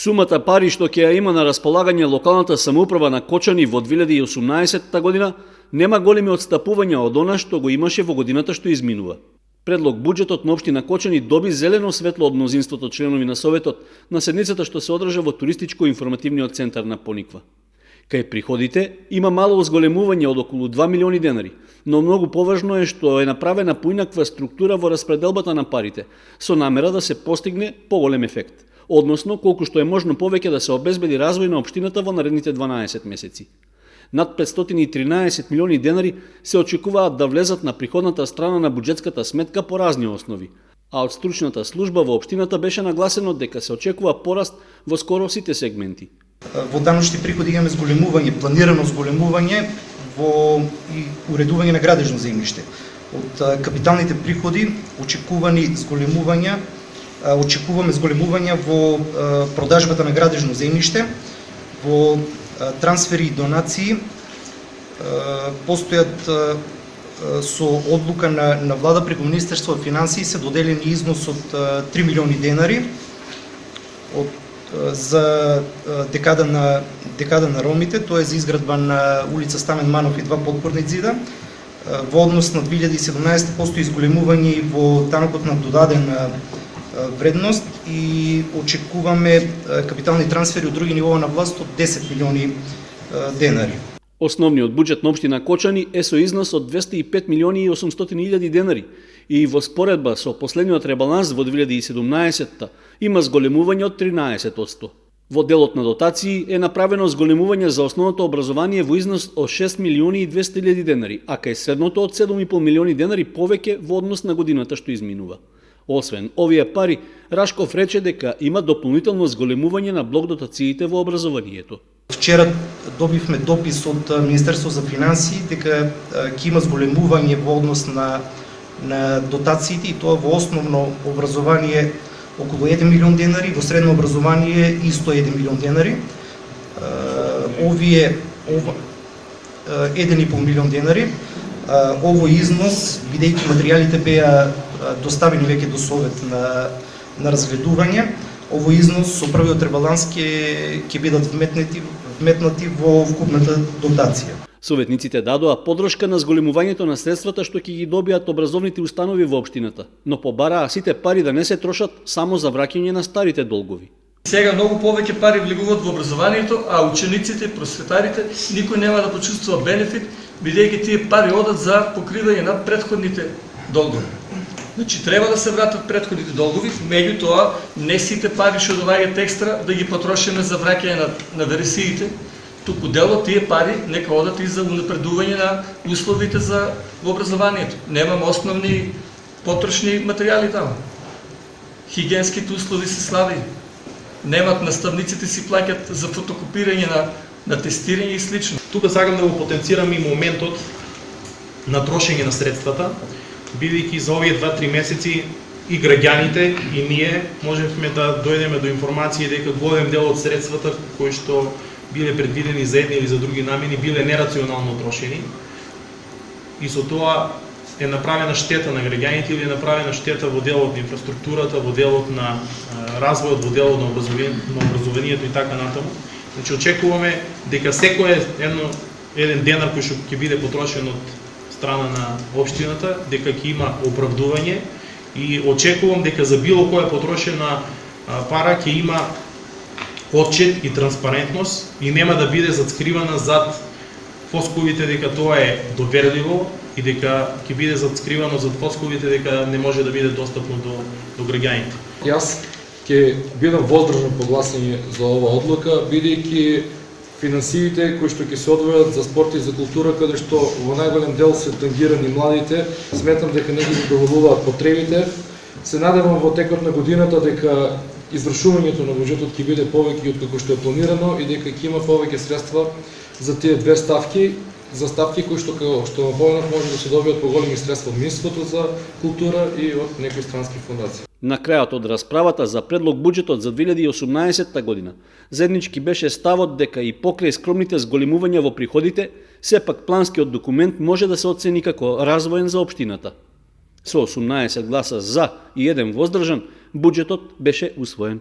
Сумата пари што ќе ја има на располагање локалната самоуправа на Кочани во 2018 година нема големи отстапувања од она што го имаше во годината што изминува. Предлог буџетот на општина Кочани доби зелено светло од мнозинството членови на Советот на седницата што се одржа во туристичко-информативниот центар на Пониква. Кај приходите има мало зголемување од околу 2 милиони денари, но многу поважно е што е направена поинаква структура во распределбата на парите, со намера да се постигне поголем ефект, односно колку што е можно повеќе да се обезбеди развој на општината во наредните 12 месеци. Над 513 милиони денари се очекуваат да влезат на приходната страна на буџетската сметка по разни основи, а од стручната служба во општината беше нагласено дека се очекува пораст во скоро сите сегменти. Во даношни приходи имаме зголемување, планирано зголемување во и уредување на градежно земјиште. Од капиталните приходи очекуваме зголемување во продажбата на градежно земјиште, во трансфери и донации. Постојат со одлука на влада преку Министерство од финансии се доделени износ од 3 милиони денари за декада на ромите, тоа е за изградба на улица Стамен Манов и 2 подпорни ѕида. Во однос на 2017 постои изголемување и во данокот на додадена вредност и очекуваме капитални трансфери од други нивоа на власт од 10 милиони денари. Основниот буџет на општина Кочани е со износ од 205 милиони и 800 илјади денари и во споредба со последниот ребаланс во 2017 има зголемување од 13%. Во делот на дотации е направено зголемување за основното образование во износ од 6 милиони и 200 илјади денари, а кај средното од 7,5 милиони денари повеќе во однос на годината што изминува. Освен овие пари, Рашков рече дека има дополнително зголемување на блок дотациите во образованието. Вчера добивме допис од Министерство за финансии дека ќе има зголемување во однос на дотациите и тоа во основно образование околу 1 милион денари, во средно образование исто 1 милион денари. 1,5 милион денари. Овој износ, бидејќи материјалите беа доставени веќе до Совет на разгледување, овој износ со првиот ребаланс ќе бидат вметнати во вкупната дотација. Советниците дадоа подршка на зголемувањето на средствата што ќе ги добијат образовните установи во општината, но побараа сите пари да не се трошат само за враќање на старите долгови. Сега многу повеќе пари влегуваат во образованието, а учениците, просветарите, никој нема да почувствува бенефит, бидејќи тие пари одат за покривање на претходните долгови. Значи треба да се вратат претходните долгови, меѓутоа не сите пари што доаѓаат екстра да ги потрошиме за враќање на вересиите, туку дел од тие пари нека одат и за унапредување на условите за образованието. Немаме основни потрошни материјали таму. Хигиенските услови се слаби. Немат наставниците си плаќат за фотокопирање на тестирање и слично. Тука сакам да го потенцирам и моментот на трошење на средствата, бидејќи за овие 2-3 месеци и граѓаните и ние можевме да дојдеме до информација дека голем дел од средствата кои што биле предвидени за едни или за други намени биле нерационално трошени и со тоа е направена штета на граѓаните или е направена штета во делот на инфраструктурата, во делот на развојот, во делот на образованието и така натаму. Значи очекуваме дека секој еден денар кој што ќе биде потрошен од страна на општината, дека ќе има оправдување и очекувам дека за било која потрошена пара ќе има отчет и транспарентност и нема да биде затскривана зад фосковите дека тоа е доверливо и дека ќе биде затскривано зад фосковите дека не може да биде достапно до граѓаните. Јас ќе бидам воздржан по гласање за оваа одлука, бидејќи финансиите кои што ќе се одвојат за спорт и за култура, каде што во најголем дел се тангирани младите, сметам дека не ги задоволуваат потребите. Се надевам во текот на годината дека извршувањето на буџетот ќе биде повеќе од како што е планирано и дека ќе има повеќе средства за тие две ставки, за ставки кои што поведнаш може да се добијат поголеми средства од Министерството за култура и од некои странски фондации. На крајот од расправата за предлог буџетот за 2018 година, заеднички беше ставот дека и покрај скромните зголемувања во приходите, сепак планскиот документ може да се оцени како развоен за општината. Со 18 гласа за и 1 воздржан, буџетот беше усвоен.